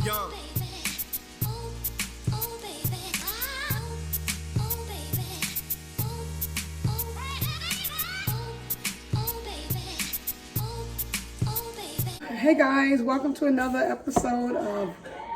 Young. Hey guys, welcome to another episode of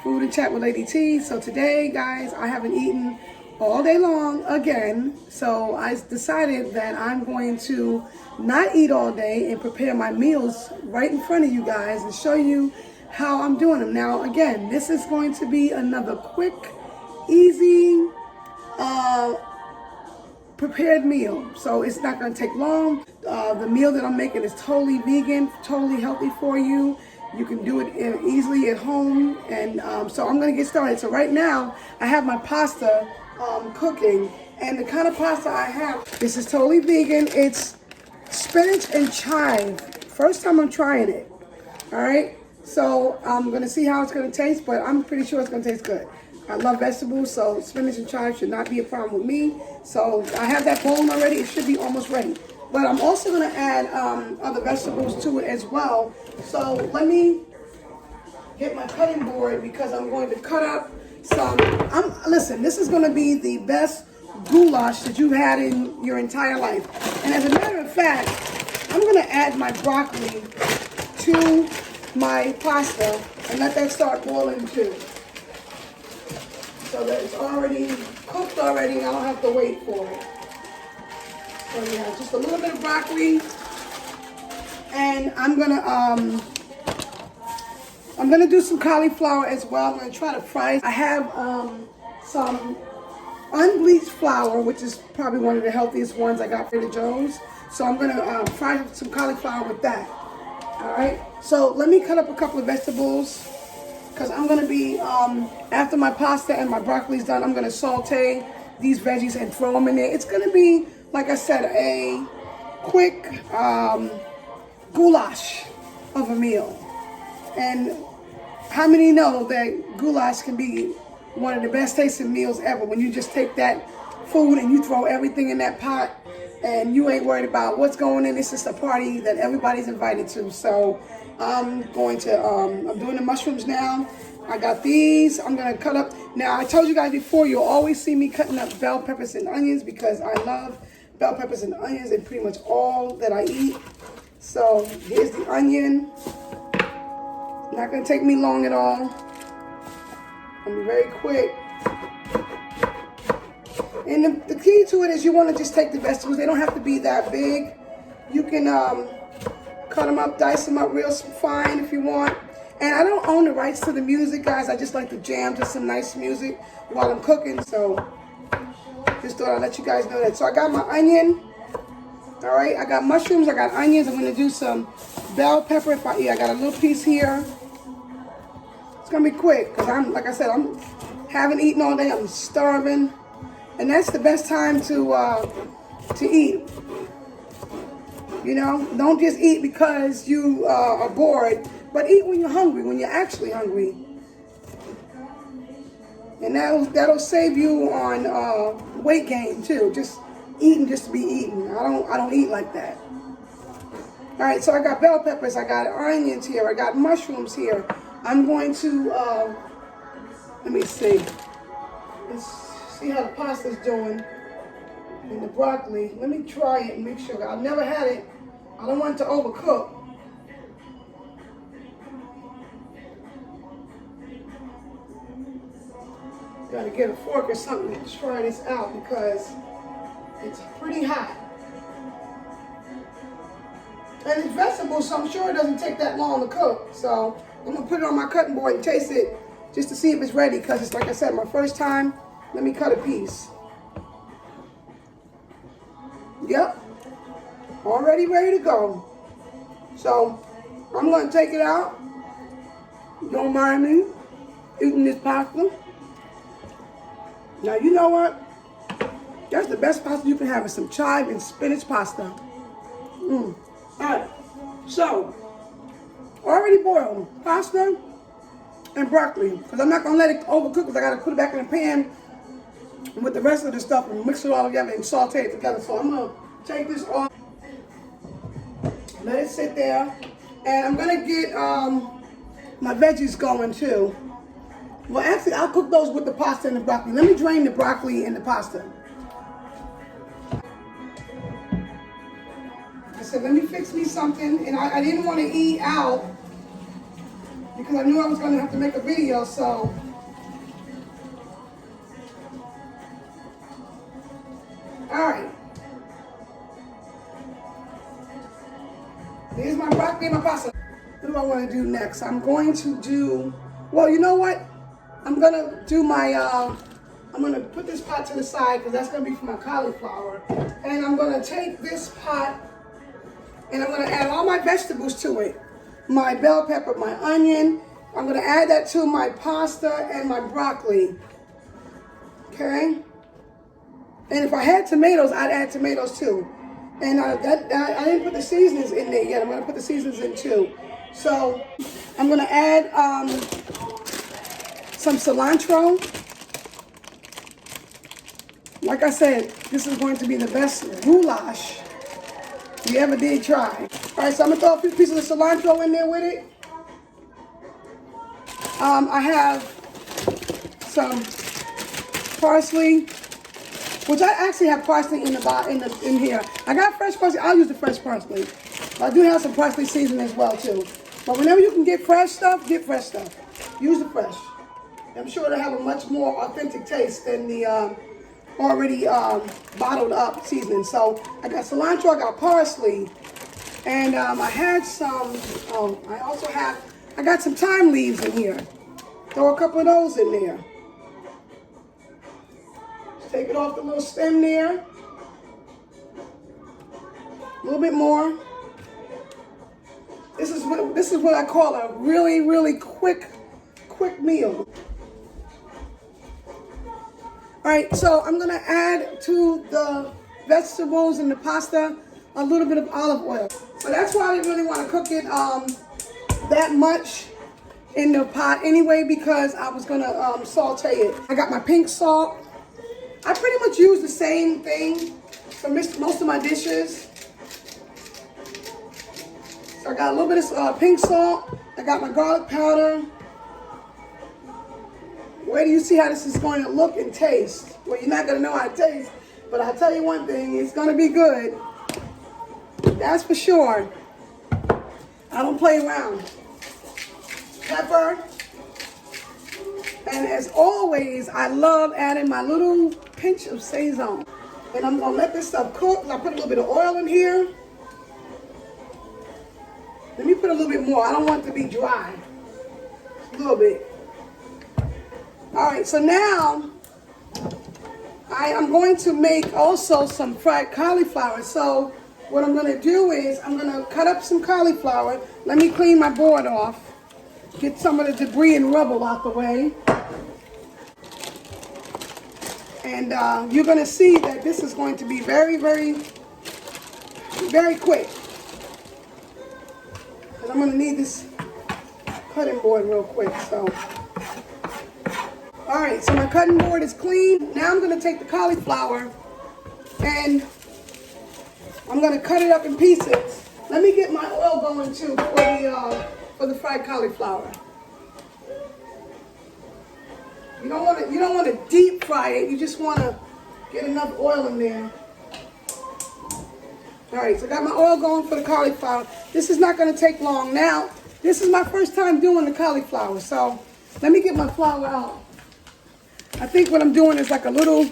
Food and Chat with Lady T. So today, guys, I haven't eaten all day long again. So I decided that I'm going to not eat all day and prepare my meals right in front of you guys and show you how I'm doing them. Now, again, this is going to be another quick, easy, prepared meal. So it's not going to take long. The meal that I'm making is totally vegan, totally healthy for you. You can do it easily at home. And so I'm going to get started. So right now I have my pasta cooking, and the kind of pasta I have, this is totally vegan. It's spinach and chive. First time I'm trying it. All right. So I'm going to see how it's going to taste, but I'm pretty sure it's going to taste good. I love vegetables, so spinach and chive should not be a problem with me. So I have that bowl already. It should be almost ready. But I'm also going to add other vegetables to it as well. So let me get my cutting board because I'm going to cut up some. Listen, this is going to be the best goulash that you've had in your entire life. And as a matter of fact, I'm going to add my broccoli to my pasta and let that start boiling too. So that it's already cooked already, and I don't have to wait for it. So yeah, just a little bit of broccoli, and I'm gonna do some cauliflower as well. I'm gonna try to fry it. I have some unbleached flour, which is probably one of the healthiest ones I got from Trader Joe's. So I'm gonna fry some cauliflower with that. All right. So let me cut up a couple of vegetables, because I'm going to be, after my pasta and my broccoli's done, I'm going to saute these veggies and throw them in there. It's going to be, like I said, a quick goulash of a meal. And how many know that goulash can be one of the best tasting meals ever, when you just take that food and you throw everything in that pot and you ain't worried about what's going in. It's just a party that everybody's invited to. So I'm doing the mushrooms now. I got these. I'm going to cut up. Now, I told you guys before, you'll always see me cutting up bell peppers and onions because I love bell peppers and onions in pretty much all that I eat. So here's the onion. Not going to take me long at all. I'll be very quick. And the key to it is you want to just take the vegetables. They don't have to be that big. You can cut them up, dice them up real fine if you want. And I don't own the rights to the music, guys. I just like to jam to some nice music while I'm cooking. So just thought I'd let you guys know that. So I got my onion. All right, I got mushrooms, I got onions. I'm going to do some bell pepper. I got a little piece here. It's going to be quick because like I said, I haven't eaten all day. I'm starving. And that's the best time to eat. You know, don't just eat because you are bored, but eat when you're hungry, when you're actually hungry. And that'll save you on weight gain too. Just eating just to be eating. I don't eat like that. All right, so I got bell peppers, I got onions here, I got mushrooms here. I'm going to let me see. Let's see how the pasta's doing and the broccoli. Let me try it and make sure. I've never had it. I don't want it to overcook. Got to get a fork or something to try this out because it's pretty hot. And it's vegetables, so I'm sure it doesn't take that long to cook. So I'm going to put it on my cutting board and taste it just to see if it's ready, because it's, like I said, my first time. Let me cut a piece. Yep. Already ready to go. So I'm going to take it out. Don't mind me eating this pasta. Now, you know what? That's the best pasta you can have, is some chive and spinach pasta. All right. So, already boiled pasta and broccoli, because I'm not going to let it overcook, because I got to put it back in the pan with the rest of the stuff and mix it all together and saute it together. So I'm going to take this off, let it sit there, and I'm going to get my veggies going too. Well, actually, I'll cook those with the pasta and the broccoli. Let me drain the broccoli and the pasta. I said, let me fix me something. And I didn't want to eat out because I knew I was going to have to make a video, so. All right. Here's my broccoli and my pasta. What do I want to do next? I'm going to do, well, you know what? I'm going to do my, I'm going to put this pot to the side because that's going to be for my cauliflower. And I'm going to take this pot and I'm going to add all my vegetables to it. My bell pepper, my onion. I'm going to add that to my pasta and my broccoli. Okay? And if I had tomatoes, I'd add tomatoes too. And I didn't put the seasonings in there yet. I'm going to put the seasonings in too. So I'm going to add some cilantro. Like I said, this is going to be the best goulash you ever did try. All right, so I'm going to throw a few pieces of cilantro in there with it. I have some parsley, which I actually have parsley in here. I got fresh parsley. I'll use the fresh parsley. But I do have some parsley seasoning as well too. But whenever you can get fresh stuff, get fresh stuff. Use the fresh. I'm sure it'll have a much more authentic taste than the already bottled up seasoning. So I got cilantro, I got parsley, and I had some. I got some thyme leaves in here. Throw a couple of those in there. Take it off the little stem there. A little bit more. This is what I call a really, really quick meal. All right, so I'm gonna add to the vegetables and the pasta a little bit of olive oil. So that's why I didn't really want to cook it that much in the pot anyway, because I was gonna saute it. I got my pink salt. I pretty much use the same thing for most of my dishes. So I got a little bit of pink salt. I got my garlic powder. Wait till you see how this is going to look and taste. Well, you're not going to know how it tastes, but I'll tell you one thing, it's going to be good. That's for sure. I don't play around. Pepper. And as always, I love adding my little pinch of Sazon. And I'm going to let this stuff cook. I put a little bit of oil in here. Let me put a little bit more. I don't want it to be dry. A little bit. All right, so now I am going to make also some fried cauliflower. So what I'm going to do is I'm going to cut up some cauliflower. Let me clean my board off. Get some of the debris and rubble out the way. And you're going to see that this is going to be very, very, very quick. Because I'm going to need this cutting board real quick. So, all right, so my cutting board is clean. Now I'm going to take the cauliflower and I'm going to cut it up in pieces. Let me get my oil going too for the fried cauliflower. You don't want to deep fry it. You just want to get enough oil in there. All right, so I got my oil going for the cauliflower. This is not going to take long. Now, this is my first time doing the cauliflower, so let me get my flour out. I think what I'm doing is like a little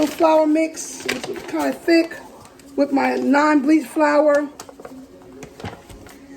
flour mix. It's kind of thick with my non-bleached flour.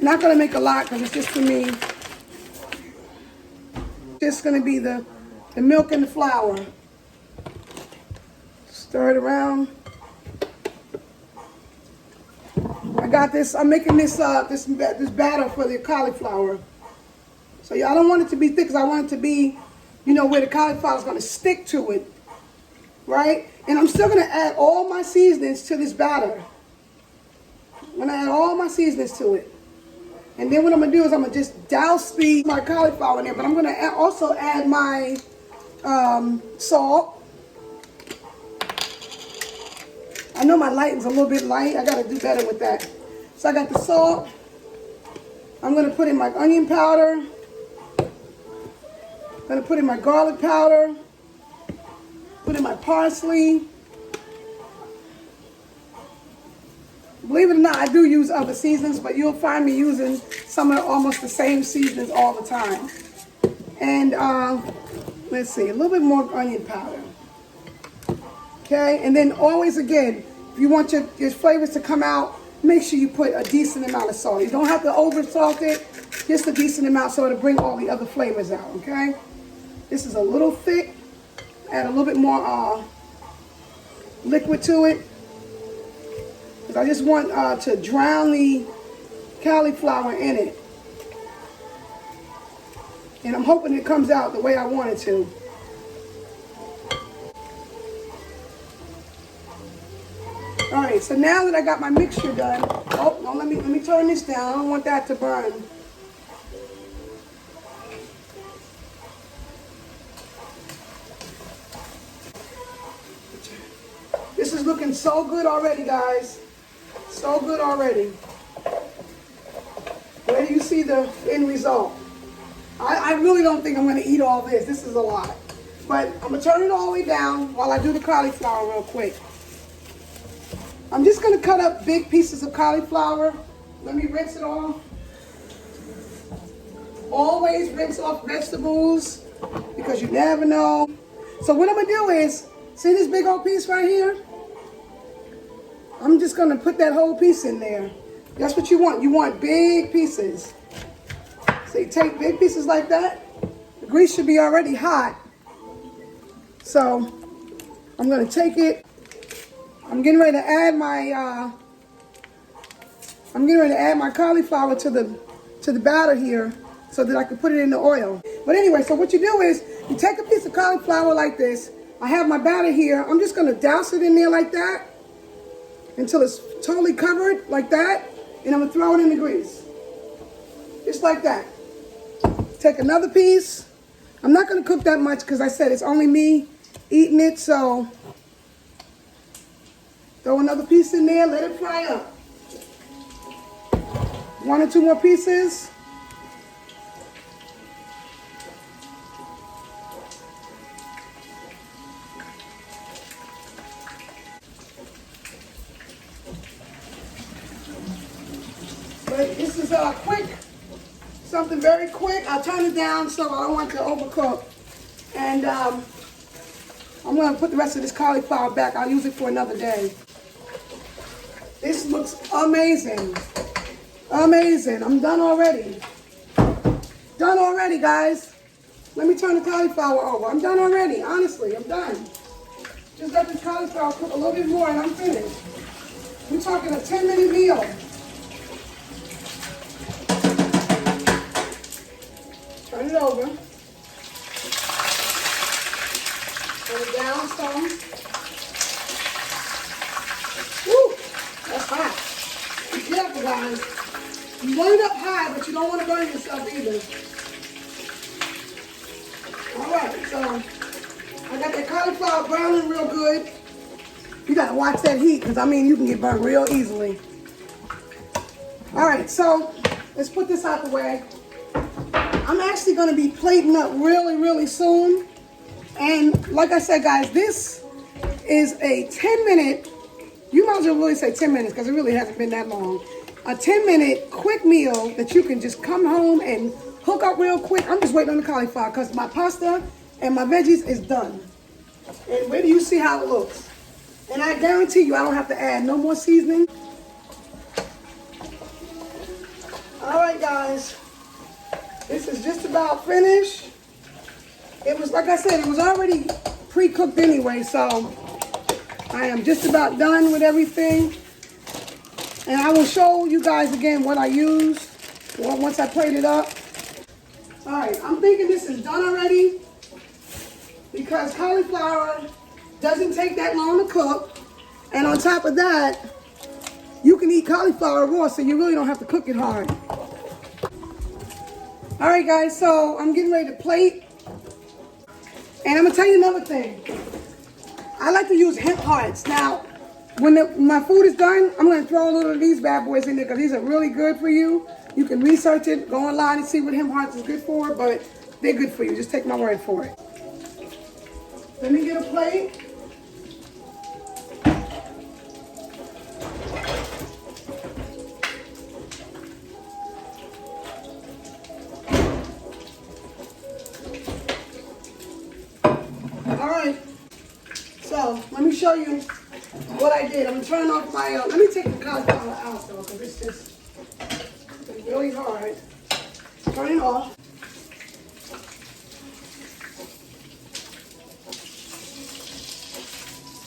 Not going to make a lot because it's just for me. Just going to be the milk and the flour. Stir it around. I got this. I'm making this batter for the cauliflower. So I don't want it to be thick because I want it to be, where the cauliflower is going to stick to it, right? And I'm still going to add all my seasonings to this batter. I'm going to add all my seasonings to it. And then what I'm going to do is I'm going to just douse my cauliflower in there. But I'm going to also add my salt. I know my lighting's a little bit light. I got to do better with that. So I got the salt. I'm gonna put in my onion powder. I'm gonna put in my garlic powder. Put in my parsley. Believe it or not, I do use other seasonings, but you'll find me using some of almost the same seasonings all the time. And let's see, a little bit more onion powder. Okay, and then always again, if you want your flavors to come out, make sure you put a decent amount of salt. You don't have to over salt it, just a decent amount so it'll bring all the other flavors out, okay? This is a little thick. Add a little bit more liquid to it. Because I just want to drown the cauliflower in it. And I'm hoping it comes out the way I want it to. All right, so now that I got my mixture done, oh, no, let me turn this down. I don't want that to burn. This is looking so good already, guys. So good already. Where do you see the end result? I really don't think I'm going to eat all this. This is a lot. But I'm going to turn it all the way down while I do the cauliflower real quick. I'm just going to cut up big pieces of cauliflower. Let me rinse it off. Always rinse off vegetables because you never know. So what I'm going to do is, see this big old piece right here? I'm just going to put that whole piece in there. That's what you want. You want big pieces. So you take big pieces like that. The grease should be already hot. So I'm going to take it. I'm getting ready to add my cauliflower to the batter here so that I can put it in the oil. But anyway, so what you do is you take a piece of cauliflower like this. I have my batter here. I'm just going to douse it in there like that until it's totally covered like that. And I'm going to throw it in the grease. Just like that. Take another piece. I'm not going to cook that much because I said it's only me eating it. So throw another piece in there. Let it fry up. 1 or 2 more pieces. But this is quick, something very quick. I'll turn it down so I don't want it to overcook. And I'm going to put the rest of this cauliflower back. I'll use it for another day. This looks amazing. Amazing. I'm done already. Done already, guys. Let me turn the cauliflower over. I'm done already. Honestly, I'm done. Just let this cauliflower cook a little bit more and I'm finished. We're talking a 10-minute meal. Turn it over. Turn it down some. Woo! That's hot. Be careful, guys. You want it up high, but you don't want to burn yourself either. Alright, so I got that cauliflower browning real good. You gotta watch that heat, because I mean you can get burned real easily. Alright, so let's put this out the way. I'm actually going to be plating up really, really soon. And like I said, guys, this is a 10-minute, you might as well really say 10 minutes because it really hasn't been that long. A 10-minute quick meal that you can just come home and hook up real quick. I'm just waiting on the cauliflower because my pasta and my veggies is done. And wait till you see how it looks. And I guarantee you I don't have to add no more seasoning. All right, guys. This is just about finished. It was, like I said, it was already pre-cooked anyway, so I am just about done with everything. And I will show you guys again what I used once I plate it up. All right, I'm thinking this is done already because cauliflower doesn't take that long to cook. And on top of that, you can eat cauliflower raw, so you really don't have to cook it hard. All right, guys, so I'm getting ready to plate. And I'm going to tell you another thing. I like to use hemp hearts. Now, when my food is done, I'm going to throw a little of these bad boys in there because these are really good for you. You can research it, go online and see what hemp hearts is good for, but they're good for you. Just take my word for it. Let me get a plate. All right. So let me show you what I did. I'm gonna turn off my. Let me take the cauliflower out though, because it's really hard. Turn it off.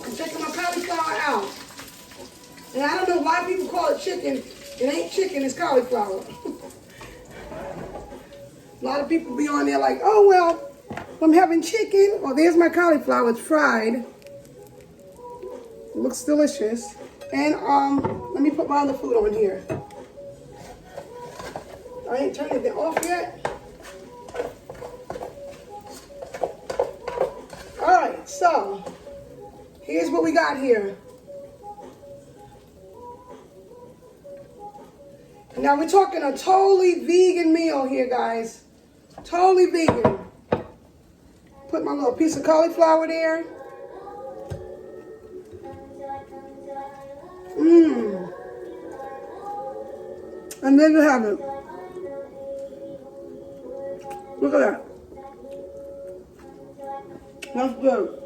I'm taking my cauliflower out. And I don't know why people call it chicken. It ain't chicken, it's cauliflower. A lot of people be on there like, oh, well, I'm having chicken. Oh, there's my cauliflower, it's fried. It looks delicious. And let me put my other food on here. I ain't turned it off yet. All right, so here's what we got here. Now we're talking a totally vegan meal here, guys. Totally vegan. Put my little piece of cauliflower there. And there you have it. Look at that. That's good.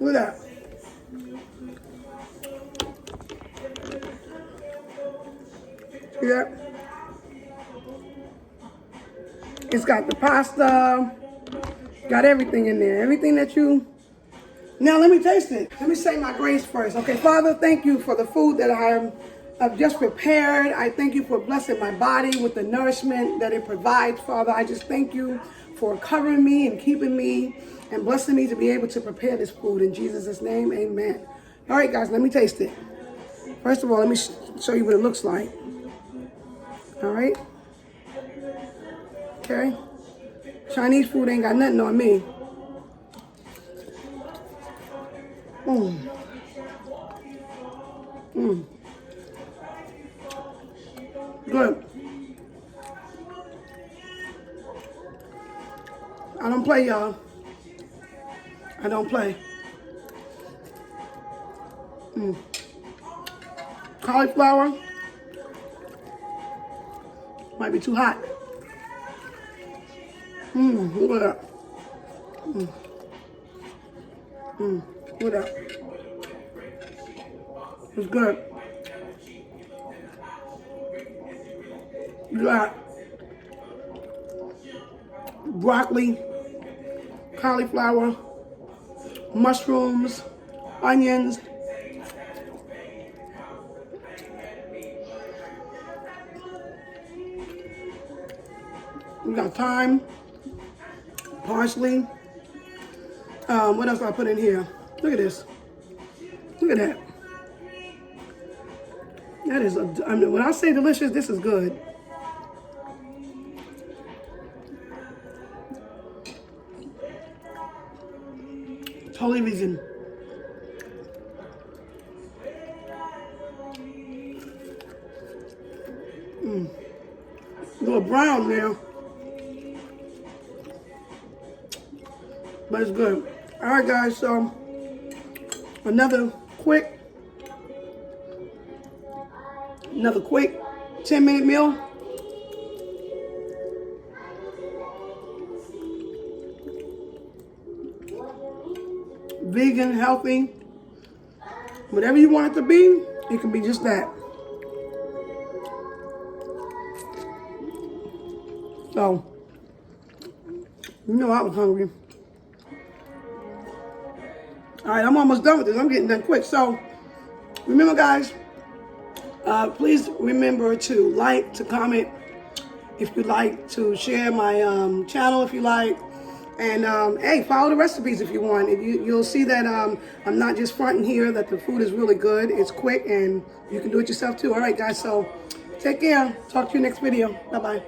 Look at that. See that? It's got the pasta, got everything in there. Everything that you... Now let me taste it. Let me say my grace first. Okay, Father, thank you for the food that I've just prepared. I thank you for blessing my body with the nourishment that it provides, Father. I just thank you for covering me and keeping me and blessing me to be able to prepare this food. In Jesus' name, amen. All right, guys, let me taste it. First of all, let me show you what it looks like. All right. Okay. Chinese food ain't got nothing on me. Good. I don't play, y'all. I don't play. Cauliflower might be too hot. Look at that. Look at that. It's good. You got broccoli, cauliflower, mushrooms, onions. We got thyme, parsley. What else do I put in here? Look at this. Look at that. That is, I mean, when I say delicious, this is good. Totally vegan. A little brown there, but it's good. All right, guys, so another quick 10-minute meal. Vegan, healthy, whatever you want it to be, it can be just that. So, you know I was hungry. All right, I'm almost done with this. I'm getting done quick. So, remember, guys, please remember to like, to comment if you like, to share my channel if you like. And hey, follow the recipes if you want. You'll see that I'm not just fronting here, that the food is really good. It's quick and you can do it yourself too. All right, guys, so take care. Talk to you next video. Bye-bye.